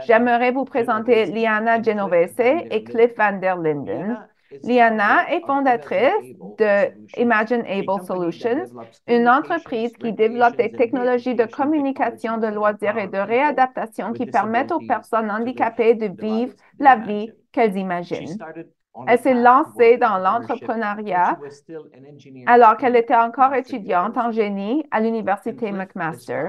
J'aimerais vous présenter Liana Genovese et Cliff Van der Linden. Liana est fondatrice de Imagine Able Solutions, une entreprise qui développe des technologies de communication, de loisirs et de réadaptation qui permettent aux personnes handicapées de vivre la vie qu'elles imaginent. Elle s'est lancée dans l'entrepreneuriat alors qu'elle était encore étudiante en génie à l'Université McMaster.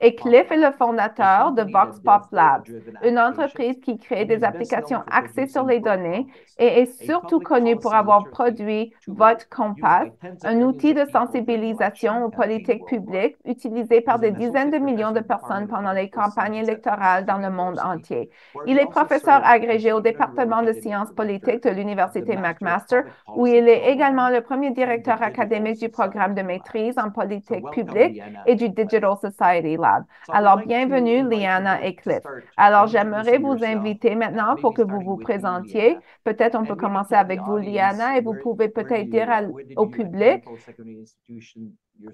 Et Cliff est le fondateur de Vox Pop Labs, une entreprise qui crée des applications axées sur les données et est surtout connue pour avoir produit Vote Compass, un outil de sensibilisation aux politiques publiques utilisé par des dizaines de millions de personnes pendant les campagnes électorales dans le monde entier. Il est professeur agrégé au département de sciences politiques de l'Université McMaster, où il est également le premier directeur académique du programme de maîtrise en politique publique et du Digital Society Lab. Alors, bienvenue, Liana et Cliff. Alors, j'aimerais vous inviter maintenant pour que vous vous présentiez. Peut-être on peut commencer avec vous, Liana, et vous pouvez peut-être dire au public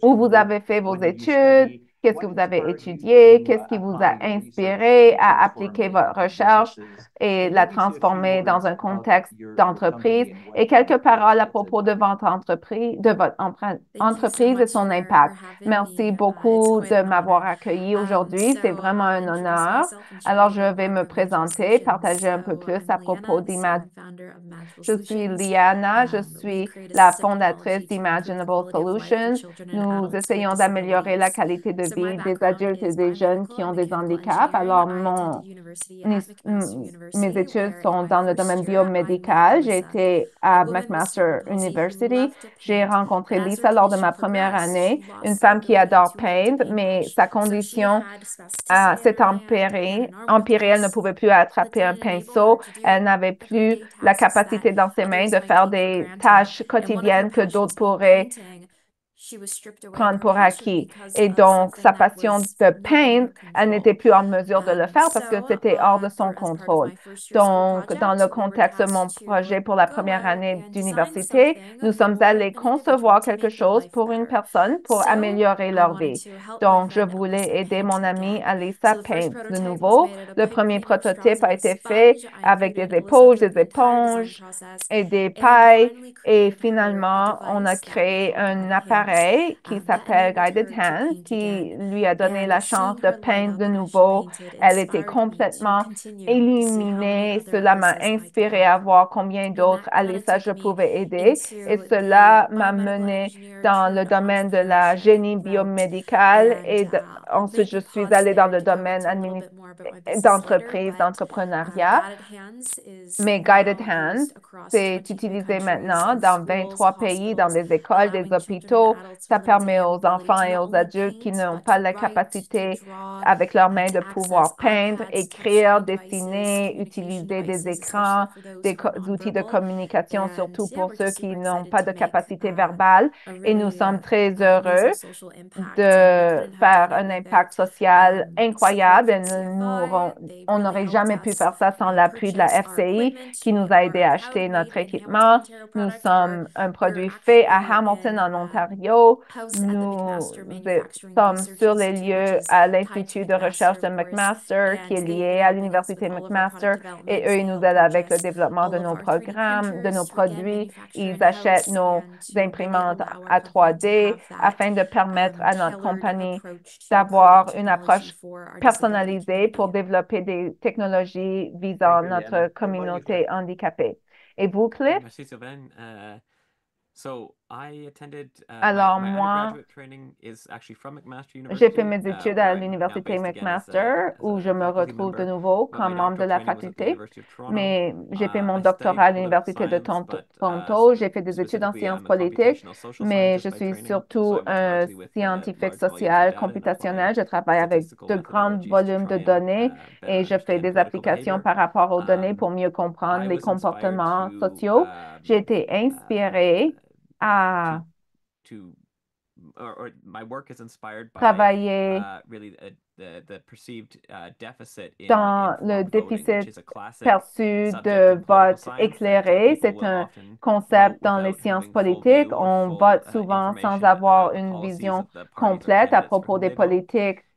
où vous avez fait vos études, qu'est-ce que vous avez étudié, qu'est-ce qui vous a inspiré à appliquer votre recherche et la transformer dans un contexte d'entreprise et quelques paroles à propos de votre entreprise et son impact. Merci beaucoup de m'avoir accueilli aujourd'hui. C'est vraiment un honneur. Alors, je vais me présenter, partager un peu plus à propos d'Imagine. Je suis Liana, je suis la fondatrice d'Imaginable Solutions. Nous essayons d'améliorer la qualité de vie des adultes et des jeunes qui ont des handicaps. Alors, mes études sont dans le domaine biomédical. J'ai été à McMaster University. J'ai rencontré Lisa lors de ma première année, une femme qui adore peindre, mais sa condition s'est empirée. Elle ne pouvait plus attraper un pinceau. Elle n'avait plus la capacité dans ses mains de faire des tâches quotidiennes que d'autres pourraient prendre pour acquis. Et donc, sa passion de peindre, elle n'était plus en mesure de le faire parce que c'était hors de son contrôle. Donc, dans le contexte de mon projet pour la première année d'université, nous sommes allés concevoir quelque chose pour une personne pour améliorer leur vie. Donc, je voulais aider mon amie Alissa peindre de nouveau. Le premier prototype a été fait avec des éponges et des pailles. Et finalement, on a créé un appareil qui s'appelle Guided Hand, qui lui a donné la chance de peindre de nouveau. Elle était complètement illuminée. Cela m'a inspiré à voir combien d'autres Alissa je pouvais aider. Et cela m'a mené dans le domaine de la génie biomédicale et ensuite je suis allée dans le domaine d'entreprise, d'entrepreneuriat. Mais Guided Hand, c'est utilisé maintenant dans 23 pays, dans des écoles, des hôpitaux. Ça permet aux enfants et aux adultes qui n'ont pas la capacité avec leurs mains de pouvoir peindre, écrire, dessiner, utiliser des écrans, des outils de communication, surtout pour ceux qui n'ont pas de capacité verbale. Et nous sommes très heureux de faire un impact social incroyable. On n'aurait jamais pu faire ça sans l'appui de la FCI qui nous a aidé à acheter notre équipement. Nous sommes un produit fait à Hamilton, en Ontario. Nous sommes sur les lieux à l'Institut de recherche de McMaster qui est lié à l'Université McMaster et eux, ils nous aident avec le développement de nos programmes, de nos produits. Ils achètent nos imprimantes à 3D afin de permettre à notre compagnie d'avoir une approche personnalisée pour développer des technologies visant notre communauté handicapée. Et vous, Cliff? Merci Sylvain. Alors, moi, j'ai fait mes études à l'Université McMaster où je me retrouve de nouveau comme membre de la faculté, mais j'ai fait mon doctorat à l'Université de Toronto. J'ai fait des études en sciences politiques, mais je suis surtout un scientifique social computationnel. Je travaille avec de grands volumes de données et je fais des applications par rapport aux données pour mieux comprendre les comportements sociaux. J'ai été inspirée à travailler dans le déficit perçu de vote éclairé. C'est un concept dans les sciences politiques. On vote souvent sans avoir une vision complète à propos des politiques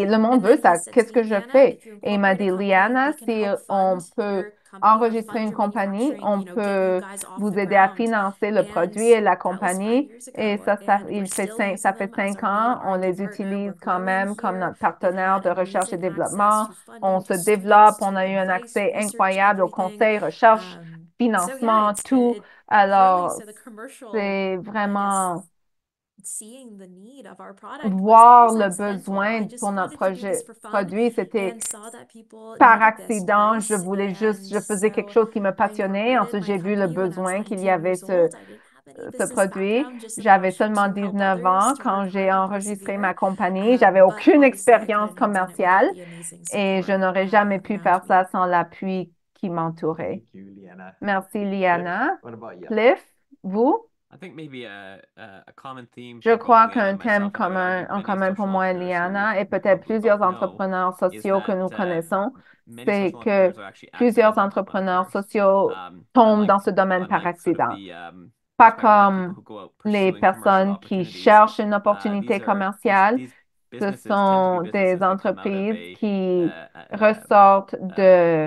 Et le monde veut ça. Qu'est-ce que je fais? Et il m'a dit, Liana, si on peut enregistrer une compagnie, on peut vous aider à financer le produit et la compagnie. Et ça fait 5 ans. On les utilise quand même comme notre partenaire de recherche et développement. On se développe. On a eu un accès incroyable au conseil, recherche, financement, tout. Alors, c'est vraiment voir le besoin pour notre produit. C'était par accident. Je faisais quelque chose qui me passionnait. Ensuite, j'ai vu le besoin qu'il y avait ce produit. J'avais seulement 19 ans quand j'ai enregistré ma compagnie. J'avais aucune expérience commerciale et je n'aurais jamais pu faire ça sans l'appui qui m'entourait. Thank you, Liana. Merci, Liana. What about you? Cliff, vous? I think maybe a common theme Je for both crois Leanna qu'un and myself, thème and I would commun, argue en many commun pour social moi et entrepreneurs Liana, et who peut-être probably plusieurs both know, entrepreneurs is sociaux que nous that connaissons, many c'est social que entrepreneurs are actually plusieurs accidental entrepreneurs entrepreneurs. sociaux And tombent dans ce domaine par unlike sort of accident. the Pas perspective of people comme who go out les pursuing commercial personnes qui opportunities, cherchent une these opportunité are commerciale. these Ce businesses tend to sont be des businesses that come out of entreprises qui a ressortent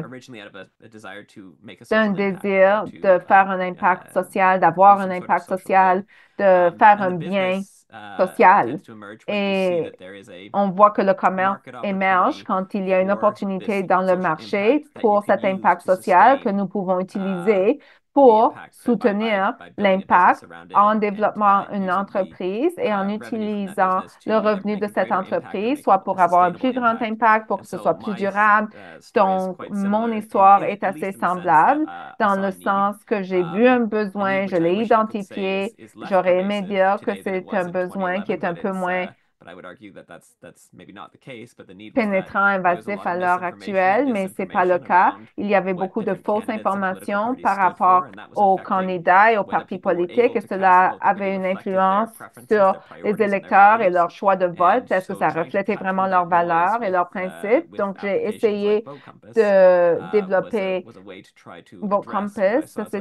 originally out of a desire to make a d'un social impact, désir to de faire un impact social, do d'avoir un some sort of impact social social, good. de faire And un the bien business social. tends to emerge when you see Et that there is a on voit que le commerce market émerge opportunity quand il y a une for opportunité this dans le social marché impact that you pour can cet use impact to social que sustain nous pouvons utiliser the pour impact soutenir by building a l'impact business around it en and développant une using the entreprise et en revenue from that utilisant business to le either revenu make de a cette greater impact or entreprise, make soit a pour avoir un sustainable plus grand impact. impact, pour que And ce so soit plus my durable. story is Donc, quite mon similar histoire est at least assez in the sense semblable that I dans saw le a need, sens que j'ai vu un a besoin, need je which I l'ai wish I could say identifié. is less J'aurais aimé pervasive dire que today than it c'est un was in besoin qui 2011, est un peu moins but I would argue that that's maybe not the case, but the need was that pénétrant, there was a invasif lot à of l'heure misinformation and actuelle, mais ce n'est pas le disinformation cas. around Il y avait what beaucoup de different fausses candidates and political informations parties par stood for, rapport and that was aux affecting candidats et aux whether partis people were politiques, able et to cast a cela vote that avait really une reflected their influence preferences, sur their les priorities, and their électeurs et values. leur choix de vote. And Est-ce que so ça trying to reflétait cut vraiment through leurs that noise valeurs et leurs principes? with Donc, j'ai applications like essayé Vote Compass de was développer a way to try to Vote address what I Compass. saw as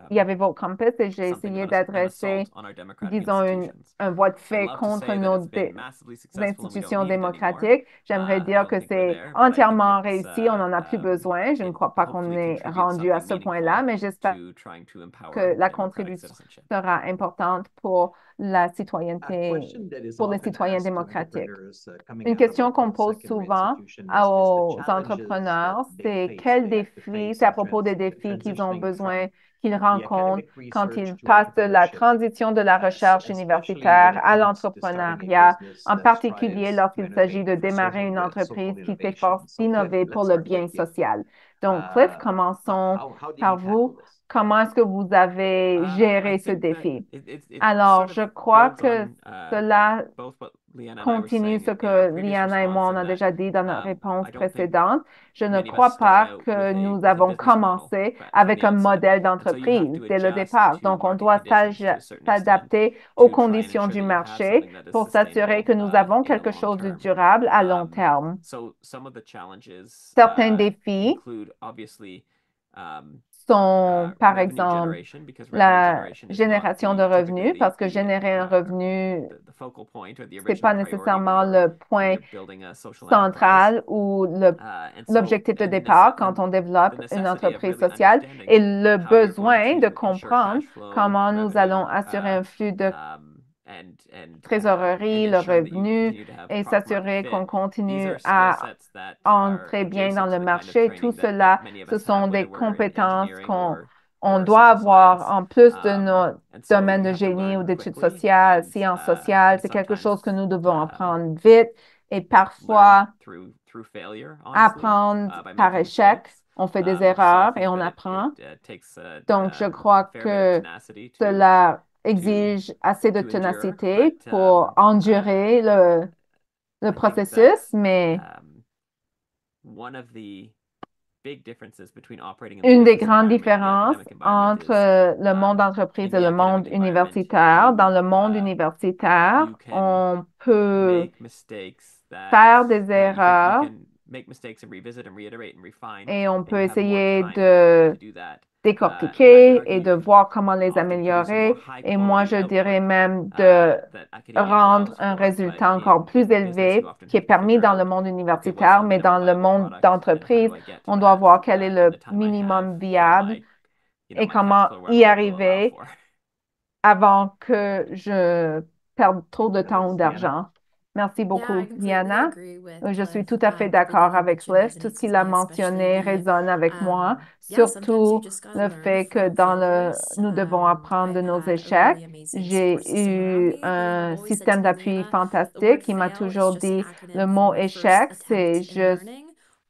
Il y avait Vote Compass et j'ai something essayé of an assault d'adresser, on our democratic disons, institutions. un voie de I'd fait love to contre say that nos it's been massively successful and we don't institutions need it anymore. démocratiques. J'aimerais I dire don't que think we're c'est there, but I think entièrement it's réussi. On n'en a plus besoin. Je ne it crois pas qu'on hopefully est contributes rendu à something ce point-là, meaningful mais j'espère to trying to empower que la democratic contribution citizenship. sera importante pour la A citoyenneté, question that is pour les often citoyens asked to démocratiques. entrepreneurs coming Une out of question a qu'on pose post-secondary souvent institution is the aux challenges entrepreneurs, that they c'est face, quels they have to défis, face c'est à in propos des défis qu'ils ont transitioning besoin, from qu'ils the rencontrent academic quand research ils to passent de la entrepreneurship, transition de la recherche especially when universitaire it à comes to starting a l'entrepreneuriat, business en that particulier strives to lorsqu'il s'agit de innovate for démarrer social une good, entreprise so-called qui innovation. s'efforce So Cliff, d'innover pour let's le start bien with you. social. Donc, Cliff, commençons How did par you tackle vous. this? Comment est-ce que vous avez géré I ce think that défi? it Alors, sort je of crois builds que on cela both what Leanna and I were continue saying ce in our que previous Liana et moi, response, on a in that déjà dit dans notre réponse I don't think précédente. Je ne many of us crois start pas out que nous with a avons business model commencé from avec the un outset. modèle And so you have d'entreprise to dès le adjust départ. to Donc, on market doit conditions to a certain extent s'adapter aux to try and conditions ensure du that you have marché something that is pour s'assurer sustainable que nous avons in the quelque long chose de term. durable à long terme. So some of the challenges Certains défis include obviously sont, par revenue exemple, generation, because revenue la generation is not génération de revenus, typically parce que générer un revenu, the focal point or the c'est pas original priority nécessairement le point you're building a social enterprise. central ou And so l'objectif de and départ quand and on the développe une necessity of entreprise really sociale understanding et le how you're going besoin de to ensure comprendre cash flow, comment nous allons revenue, assurer un flux de and trésorerie, le ensuring that you revenu continue to have et product market s'assurer qu'on fit. These continue are skill à sets that are entrer bien dans adjacent le to the kind of marché. Tout training that cela, many of ce us sont have, des whether we're in compétences engineering on or doit social avoir science. en plus de notre And so domaine you de have to génie ou learn d'études quickly sociales, and sciences sociales. C'est quelque sometimes chose que nous devons apprendre vite et parfois learn through failure, honestly, apprendre by par making échec. mistakes. On fait des So I erreurs et think on that apprend. it takes Donc, je crois a fair bit of que tenacity cela exige assez de to endure, ténacité but pour endurer le I think processus, that mais one of the big differences between operating in the une des business grandes environment and the différences academic environment entre is le monde d'entreprise in et the le monde academic environment, universitaire, dans le monde you universitaire, can on peut make mistakes faire des you erreurs can make mistakes and revisit and reiterate and refine, et on and peut you have more essayer time de to do that. décortiquer et argue de voir comment les often produce a more améliorer. high Et moi, je quality dirais output même de that academia rendre allows un for, résultat but encore plus in business, you élevé often qui est have to permis figure dans le out, monde okay, what's universitaire, the mais minimum dans le viable monde product and how d'entreprise, do I get to on doit that voir quel est in le the time I minimum have or viable et my cash comment flow y runway will allow arriver for. avant que je perde trop de temps ou Liana? d'argent. Merci beaucoup, Yeah, I completely Liana. agree with Je suis Cliff. tout à fait Everything d'accord he avec mentioned Cliff. Tout ce qu'il a resonates with me, mentionné especially résonne avec moi, yeah, sometimes you surtout just gotta le learn fait que from dans failures. nous devons apprendre de I nos had a échecs. really amazing J'ai support system around eu me who have un always said to système me, d'appui Liana, the fantastique word qui m'a fail is toujours just an dit acronym le mot for first échec, attempt c'est in juste learning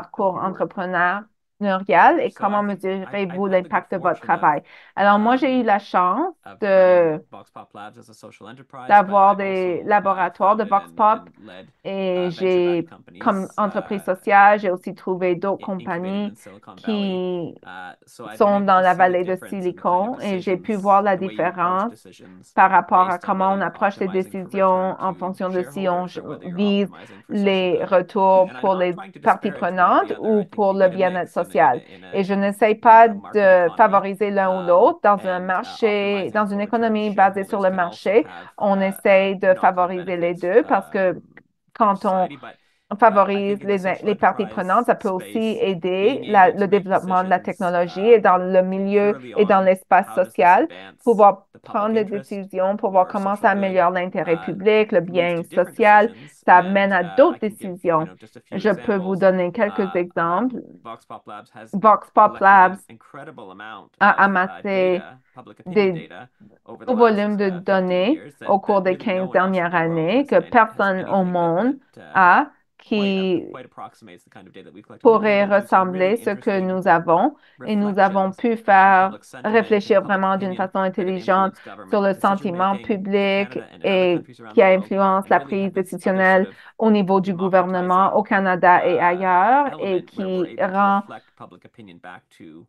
parcours entrepreneur. entrepreneurial et comment mesurez-vous l'impact de votre travail? Alors, moi, j'ai eu la chance of running de Vox Pop Labs as a social enterprise, but d'avoir I've des also laboratoires de founded Vox Pop and led et venture-backed j'ai, comme companies entreprise sociale, j'ai aussi trouvé d'autres incubated compagnies in Silicon Valley. qui So I've been sont able dans to la see the vallée de difference in the kind of Silicon et j'ai pu decisions, voir la the way you approach différence decisions par rapport à based on comment whether on you're approche les optimizing for décisions return en to fonction de si on shareholders or whether you're vise optimizing for social les good. retours And I'm pour not les trying to parties disparage one or the prenantes other. ou I think pour you le need a bien-être mix social. in Et je a n'essaye pas market de economy, favoriser l'un ou l'autre. Dans un and marché, optimizing dans for une return to économie basée sur shareholders le can also marché, have on essaye de knock-on favoriser les benefits deux parce que for quand on society. But I favorise think in the social les parties prenantes, enterprise ça peut aussi space, aider being able le to make développement de la decisions technologie et dans le milieu purely et dans on l'espace how does this social, advance pouvoir the public prendre des interest décisions pour voir or comment ça social good, améliore l'intérêt public, le leads bien to different social, decisions. ça And mène à I d'autres can give, décisions. just a few Je peux vous examples. donner quelques exemples. Vox Pop Labs has Vox Pop collected Labs an incredible amount a of amassé data, public opinion des data, over the gros last volumes de 50 données years au cours that des really no 15 one else in dernières the world années que has personne au anything monde that a qui quite approximates the kind of data that we've collected. We've been pourrait able to do some ressembler really ce que interesting nous avons et nous avons reflections pu on faire public sentiment réfléchir and public vraiment d'une opinion façon that have intelligente influenced sur government le decision sentiment making in public Canada and in other et countries around qui the world, influence and la really prise had this other sort décisionnelle of au niveau du gouvernement au democratizing Canada et ailleurs et element where we're qui able to rend reflect public opinion back to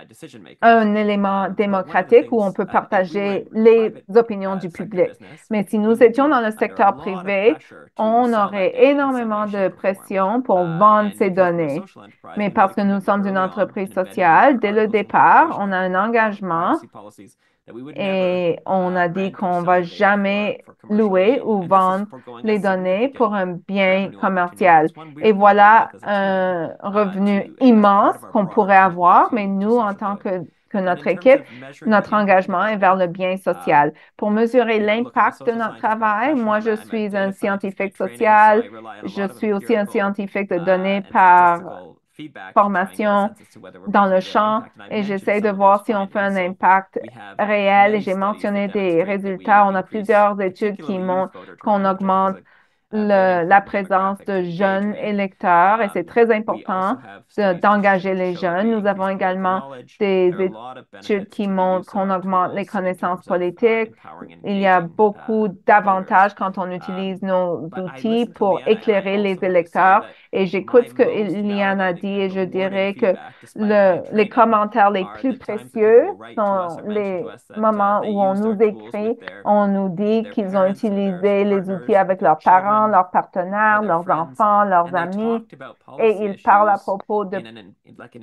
decision makers. un élément But one of the démocratique où on things, peut if we were partager in les private opinions du sector public. business, Mais si we nous would étions be dans le under a secteur lot of privé, pressure to on sell that aurait data in some way, énormément de shape, or form. pression pour vendre And ces because we're a données. social enterprise, Mais we made parce a que nous commitment sommes une early on entreprise and embedded in our sociale, dès le articles of départ, incorporation on a un or engagement privacy policies that we would et never on a dit rent or qu'on sell va our data jamais for commercial louer gain. ou And this is vendre foregoing les a données pour significant un bien revenue opportunity. commercial. That's one Et we're comfortable voilà with as a team un revenu as part immense of our qu'on broader pourrait commitment avoir, mais to nous, en social tant good. que And in notre terms équipe, of measuring the notre impact of engagement our est vers work, le bien social. Pour mesurer look, I'm a l'impact de social notre scientist by travail, profession. moi, je I'm a suis un data scientist by scientifique training, so social. I rely on a Je lot of suis aussi un empirical scientifique de données and par statistical feedback to try and get a formation sense as to whether we're dans making le a real champ impact. And I've et mentioned j'essaie de some of those voir si on fait findings. un So impact we have réel et many j'ai studies that mentionné des demonstrate that we résultats. On a increase plusieurs études qui particularly youth montrent voter qu'on turnout, which I think augmente is a very la important présence demographic to de engage jeunes with. électeurs et c'est très We also important have studies d'engager les show that jeunes. we Nous avons increase political également knowledge. des There are a lot of études benefits qui to the montrent use of qu'on our augmente les tools in connaissances terms of politiques. empowering and Il y a engaging beaucoup voters. d'avantages quand on utilise nos But I outils listen to pour Leanna, and I éclairer les also have to say électeurs that et my j'écoute ce que most Liliane a validating dit and et je rewarding dirais que feedback, despite my les training, commentaires les are plus the times that people précieux will write to us sont or mention to les us that moments they où on used our nous tools écrit, with on nous dit their qu'ils ont parents or their utilisé les outils partners or avec their leurs parents, children leurs or partenaires, their leurs friends, enfants, leurs and they amis talked about et policy ils parlent à issues propos like in an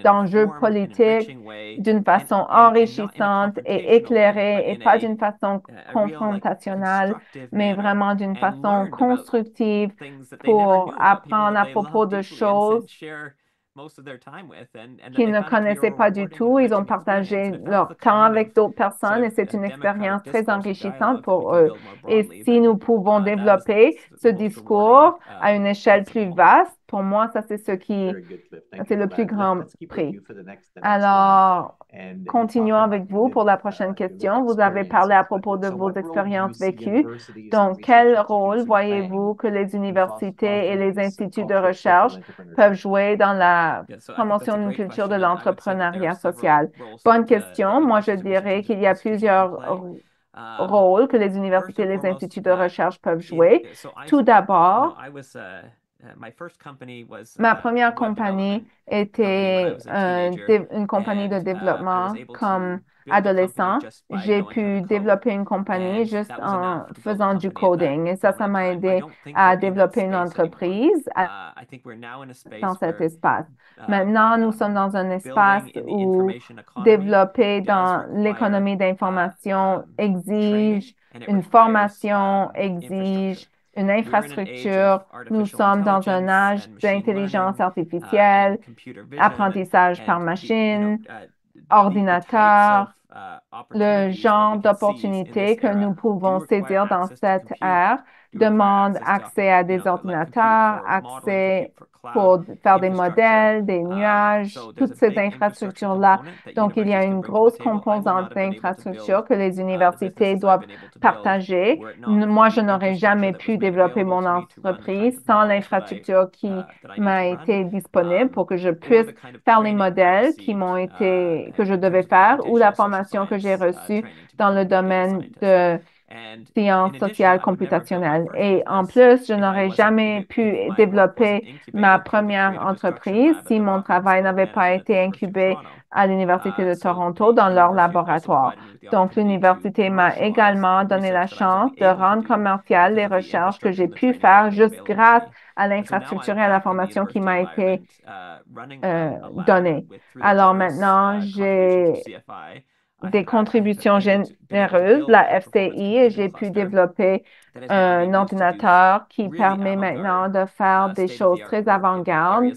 d'enjeux informed and politiques enriching way, d'une façon and not in a enrichissante et confrontational way, but éclairée et in pas d'une façon a real like confrontationnelle, constructive mais manner, vraiment d'une and façon learned about constructive things that they never pour knew about people apprendre that à they propos love de deeply and choses share most of their time with, and that qu'ils they ne found it to be a connaissaient pas du rewarding and tout. Ils ont enriching experience. partagé And if that's the leur temps kind of avec d'autres sort personnes et of c'est une democratic expérience très discourse or enrichissante dialogue that we pour can eux. build more Et broadly, si then nous pouvons that is développer the ce most rewarding discours à une échelle plus principle. vaste, pour moi, ça c'est ce qui, Very good, Cliff. Thank c'est you le for plus that. grand Let's keep with prix. you for the next one. Alors, And you continuons talked avec about vous your pour la lived, prochaine your lived question. Vous avez parlé à propos de experiences, but vos so what role do you expériences see vécues. universities and Donc, research quel institutes rôle in playing voyez-vous que les in universités et les fostering this instituts de culture of social recherche peuvent entrepreneurship? jouer dans la Yeah, so I think that's promotion a d'une great culture de question, and I would say that there are l'entrepreneuriat several social? roles Bonne that question. Moi, je universities and dirais research qu'il y a institutions can plusieurs play. rôles que les First universités et and les foremost, instituts de recherche peuvent in jouer. so I Tout d'abord, I was my first company was ma a première web development compagnie company when I était was a teenager, une compagnie de and I was développement able comme to build a company adolescent. just by J'ai knowing how to pu code, développer une compagnie and juste that was en enough to build a faisant du company at that coding. Et ça moment in m'a time. I aidé don't think à we're in that développer une space anymore. entreprise I think we're now in a dans space cet where espace. Maintenant, nous sommes dans un espace building in the où information economy développer does dans require l'économie d'information exige training, and it une requires formation, infrastructure. exige une We're in an age infrastructure. of Nous artificial sommes dans un intelligence âge and machine d'intelligence learning artificielle, and computer vision apprentissage par and machine, the types ordinateur, of le opportunities that genre we can seize in this d'opportunités que era nous do pouvons require saisir dans access to cette compute, ère do require demandent access to accès à des like compute ordinateurs, for modeling, accès compute for pour faire des modèles, des nuages, toutes ces infrastructures-là. Donc, il y a une grosse composante d'infrastructure que les universités doivent partager. Moi, je n'aurais jamais pu développer mon entreprise sans l'infrastructure qui m'a été disponible pour que je puisse faire les modèles que je devais faire ou la formation que j'ai reçue dans le domaine de sciences sociales computationnelles. Et en plus, je n'aurais jamais pu développer ma première entreprise si mon travail n'avait pas été incubé à l'Université de Toronto dans leur laboratoire. Donc, l'université m'a également donné la chance de rendre commerciales les recherches que j'ai pu faire juste grâce à l'infrastructure et à la formation qui m'a été donnée. Alors maintenant, j'ai des contributions généreuses de la FCI et j'ai pu développer un ordinateur qui permet maintenant de faire des choses très avant-garde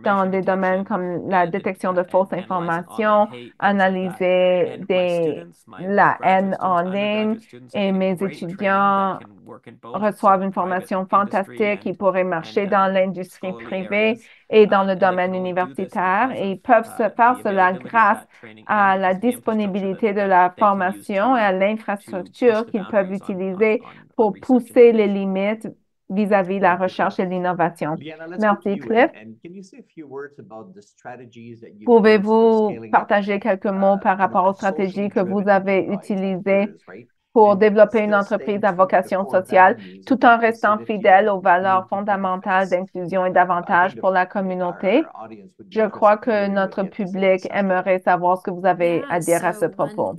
dans des domaines comme la détection de fausses informations, analyser la haine en ligne et mes étudiants reçoivent une formation fantastique. Ils pourraient marcher dans l'industrie privée et dans le domaine universitaire et ils peuvent se faire cela grâce à la disponibilité de la formation et à l'infrastructure qu'ils peuvent utiliser pour pousser les limites vis-à-vis de la recherche et l'innovation. Merci, Cliff. Pouvez-vous partager quelques mots par rapport aux stratégies que vous avez utilisées pour développer une entreprise à vocation sociale tout en restant fidèle aux valeurs fondamentales d'inclusion et d'avantage pour la communauté? Je crois que notre public aimerait savoir ce que vous avez à dire à ce propos.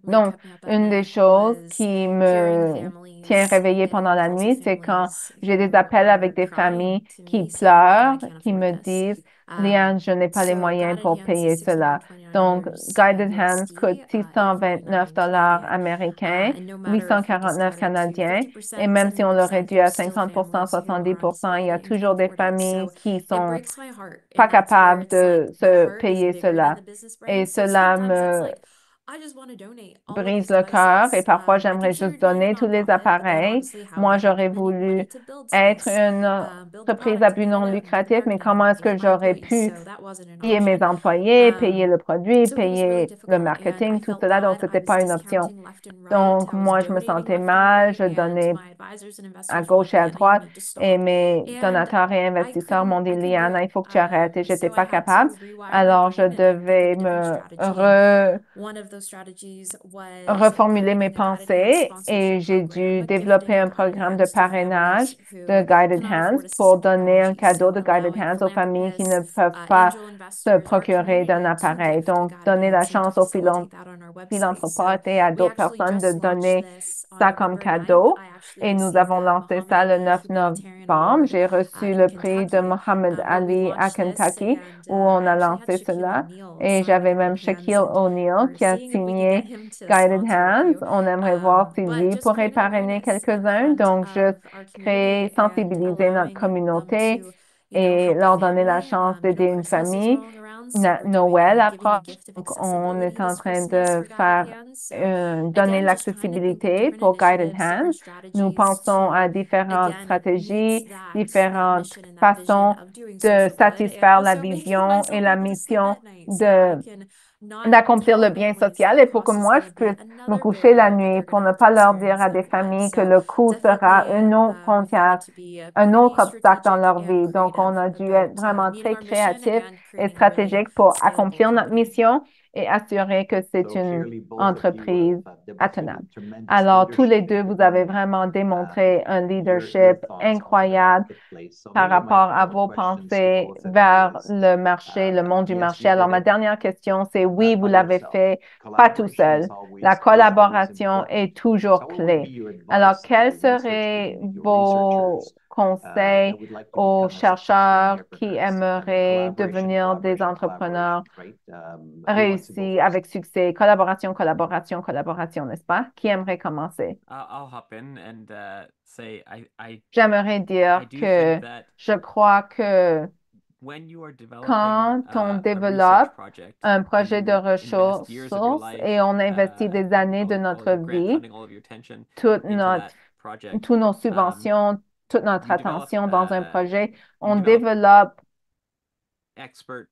Donc, une des choses qui me tient réveillée pendant la nuit, c'est quand j'ai des appels avec des familles qui pleurent, qui me disent, Liane, je n'ai pas les moyens pour payer cela. Donc, Guided Hands coûte $629 américains, 849 canadiens. Et même si on le réduit à 50%, 70%, il y a toujours des familles qui sont pas capables de se payer cela. Et cela me brise le cœur et parfois j'aimerais juste donner tous les appareils. Moi, j'aurais voulu être une entreprise à but non lucratif, mais comment est-ce que j'aurais pu payer mes employés, payer le produit, payer le marketing, tout cela, donc c'était pas une option. Donc, moi, je me sentais mal, je donnais à gauche et à droite et mes donateurs et investisseurs m'ont dit, Liana, il faut que tu arrêtes et j'étais pas capable. Alors, je devais me reformuler mes pensées et j'ai dû développer un programme de parrainage de Guided Hands pour donner un cadeau de Guided Hands aux familles qui ne peuvent pas se procurer d'un appareil. Donc, donner la chance aux philanthropotes et à d'autres personnes de donner ça comme cadeau. Et nous avons lancé ça le 9 novembre. J'ai reçu le prix de Muhammad Ali à Kentucky où on a lancé cela. Et j'avais même Shaquille O'Neal qui a signé Guided Hands. On aimerait voir si lui pourrait parrainer quelques-uns. Donc, juste créer, sensibiliser notre communauté et leur donner la chance d'aider une famille. Noël approche, donc on est en train de faire donner l'accessibilité pour Guided Hands. Nous pensons à différentes stratégies, différentes façons de satisfaire la vision et la mission d'accomplir le bien social et pour que moi, je puisse me coucher la nuit pour ne pas leur dire à des familles que le coût sera une autre frontière, un autre obstacle dans leur vie. Donc, on a dû être vraiment très créatifs et stratégiques pour accomplir notre mission et assurer que c'est une entreprise attenable. Alors, tous les deux, vous avez vraiment démontré un leadership incroyable par rapport à vos pensées vers le marché, le monde du marché. Alors, ma dernière question, c'est oui, vous l'avez fait, pas tout seul. La collaboration est toujours clé. Alors, quels seraient vos conseils aux chercheurs qui aimeraient devenir des entrepreneurs réussis avec succès? Collaboration, collaboration, collaboration, n'est-ce pas? Qui aimerait commencer? J'aimerais dire que je crois que quand on développe un projet de ressources et on investit des années de notre vie, toutes nos subventions, toute notre You develop, attention dans un projet. you On develop développe expert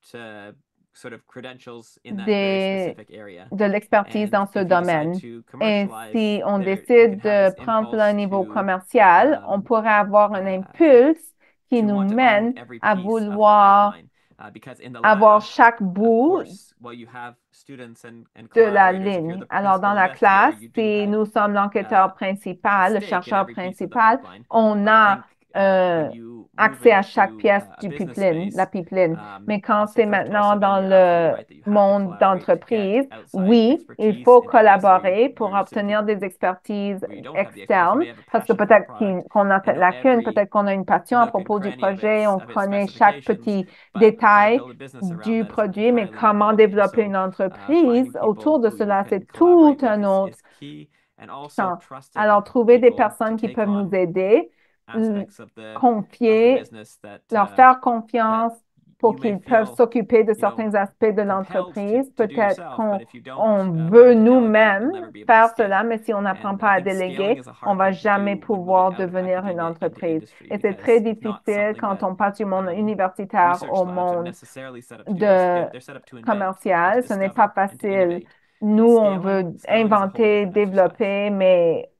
sort of credentials in that very des, specific area. de l'expertise And dans ce if you decide domaine. to Et commercialize, si on there, you décide can have de this prendre le impulse niveau to commercial, on pourrait avoir un impulse qui nous want to own mène every à piece of the vouloir pipeline. Because in the avoir lab, chaque of bout course, while you have students and de la collaborators, if you're ligne. the Alors, dans principal la investigator, classe, you do si have nous sommes l'enquêteur principal, le stake in chercheur every piece of the principal, pipeline. on But I a think when you move accès à chaque into pièce a du business pipeline, la space, pipeline. Mais quand I'll say c'est first of all, maintenant dans Sylvain, you're absolutely le right that you have to monde collaborate to get d'entreprise, outside oui, il expertise faut in areas where collaborer pour where some obtenir people des expertises where you don't have the expertise, you externes, may have a parce que passion for the peut-être product qu'on a and cette know lacune, every peut-être qu'on a une passion à nook and propos du cranny of projet, on its connaît chaque specifications, petit but how to détail build a business around du that is produit, mais entirely comment another ballgame. développer So, une entreprise finding people autour de who you cela, can c'est tout collaborate with un autre is key, and also champ. trusting Alors, trouver des people to personnes qui take peuvent nous on aider, aspects of the confier, business leur faire that confiance pour you may qu'ils peuvent feel, s'occuper de you know, certains aspects de compelled l'entreprise. to do Peut-être yourself, qu'on but if you don't on veut learn to delegate, nous-mêmes you'll never be able to faire scale. cela, mais si on n'apprend And pas I à think scaling déléguer, is a on hard va thing to jamais do when moving pouvoir out of devenir une academia into entreprise. industry Et c'est because très it's not difficile something quand that on passe du monde universitaire research au labs are monde necessarily set up to do. de They're set up to invent and commercial. to Ce n'est pas discover and to facile. innovate. Nous, on Scaling veut is a whole inventer, different exercise. développer, mais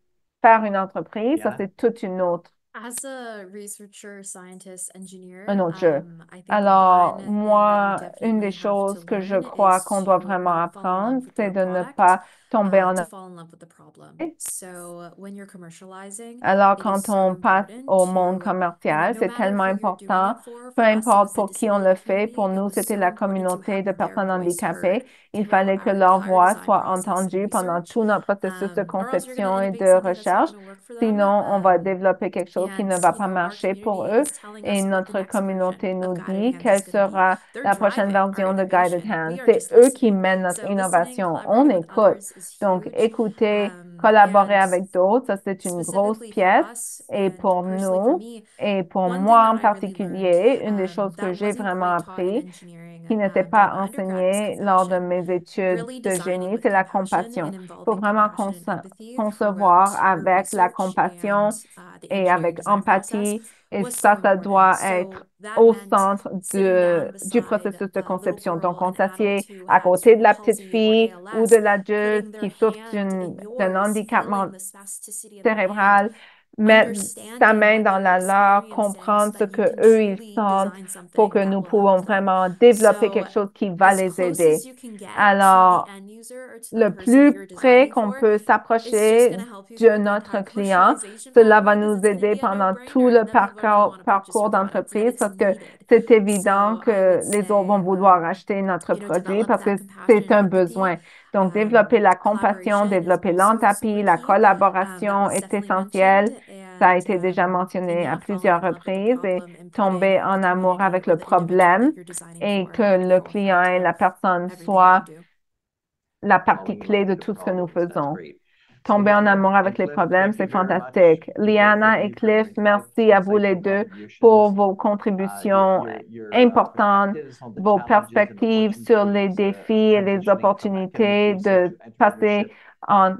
faire une entreprise, ça, Diana? c'est toute une autre, As a researcher, scientist, engineer, un autre jeu. I think Alors, one thing that you moi, une des definitely have choses to que je learn crois is qu'on doit to vraiment fall in apprendre, love with c'est your de ne product, pas tomber en to fall in love with the problem. So when you're commercializing, Alors, it is quand so on passe important au monde to, commercial, no c'est matter tellement who you're doing important. it Peu for us, it importe was the pour qui on le disability fait, pour community. It nous, was c'était so la important to communauté have de their personnes voice handicapées. heard Il throughout fallait que our leur entire voix design soit process and entendue pendant research. tout notre processus de Or else you're going to conception et innovate de something that's not recherche. going to work for them. Sinon, on va développer quelque chose qui And, ne va you pas know, our marcher pour community eux. is telling Et us what the notre next communauté version nous of Guided dit Hands is quelle going to be. sera They're la prochaine driving our version de Guided innovation. Hands. We are C'est just eux qui listening. mènent notre So listening, innovation. On collaborating with écoute. others is Donc, huge. écouter, collaborer And avec d'autres, ça, c'est une grosse specifically for pièce. us Et and pour personally for nous, me, et pour one thing moi that en I really learned particulier, une des choses que that j'ai wasn't vraiment quite taught in appris, engineering qui n'était during pas my undergrad was enseigné lors de compassion. mes études Really de designing génie, with c'est la compassion compassion. and Il faut involving vraiment compassion and empathy concevoir throughout your avec la research compassion and the et engineering avec design process empathie. Et was so ça important. doit So être that au meant centre sitting down du beside processus de a little conception. girl, Donc, on an adult s'assied who à has côté de cerebral la petite palsy or fille ou ALS, de l'adulte putting their qui souffre hand in d'un yours, handicap feeling the spasticity of their hand, cérébral, mettre sa understanding main what dans they're la leur, experiencing so comprendre ce that you que can eux ils truly sentent design pour something que that nous will help pouvons them. vraiment développer So quelque chose qui va as les close aider. as you can get to the Alors, end user or to the le person that plus you're près designing qu'on for, peut it's just s'approcher going to help you de through the notre entire client, commercialization cela va pathway because nous it's going to aider be a pendant tout no-brainer le and then they're going to want to purchase parcours your product and d'entreprise it's parce que needed. c'est évident So I would que les autres vont say, vouloir acheter notre produit develop parce que that compassion c'est and un empathy. besoin. Donc, développer la compassion, Collaboration is développer also super l'empathie, la key. That collaboration was est definitely essentielle. mentioned. Ça a And été déjà mentionné à falling plusieurs in love with the reprises et problem and tomber putting en the amour avec community le or the individual problème that you're designing et for que at the le client et forefront la of personne everything that soient you do. la partie Following clé love de with the tout ce que nous problems. That's faisons. great. Tomber en amour avec And les Cliff, problèmes, thank you c'est very much, fantastique. both Liana of et you, for Cliff, your merci à vous les insightful deux contributions, pour vos contributions your importantes, perspectives on the vos challenges and perspectives sur les opportunities défis of et les transitioning from opportunités academic de research and passer entrepreneurship.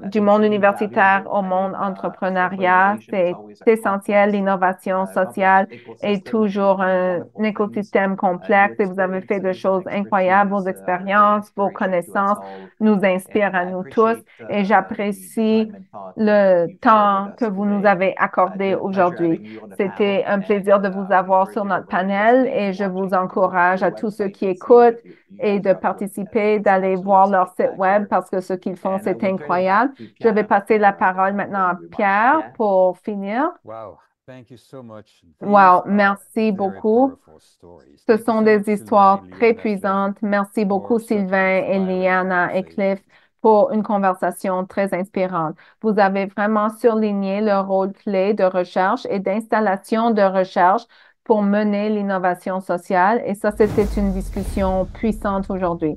du That's monde extremely universitaire valuable. au I monde think entrepreneuriat. self-regulation is C'est always a essentiel. complex L'innovation complex sociale est ecosystem, toujours and un wonderful things. écosystème Your complexe et vous avez fait de experiences and choses incroyables. Vos expertise are a great expériences, vos inspiration to us connaissances all. nous inspirent And à I nous tous appreciate et the j'apprécie time and thought le you've shared with temps us que vous nous today. avez It's accordé been a pleasure aujourd'hui. having you on the C'était panel, un plaisir de vous we avoir encourage sur notre everybody panel listening et and je vous watching to go to encourage à your tous ceux website qui and see écoutent what you et guys de have put participer, together. It's d'aller voir absolutely leur site web spectacular. parce que ce qu'ils font, And I c'est will turn it incroyable. back to Je vais Pierre passer la for the parole final maintenant à remarks. Pierre Pierre? pour finir. Wow, thank you so much. Wow, These are merci very beaucoup. powerful stories. Ce Thank you sont so des much, Sylvain histoires and très Liana Cliff, puissantes. Merci beaucoup, for such an Sylvain et inspiring Liana et conversation. Cliff, pour une conversation très inspirante. Vous avez vraiment surligné le rôle clé de recherche et d'installation de recherche pour mener l'innovation sociale et ça, c'était une discussion puissante aujourd'hui.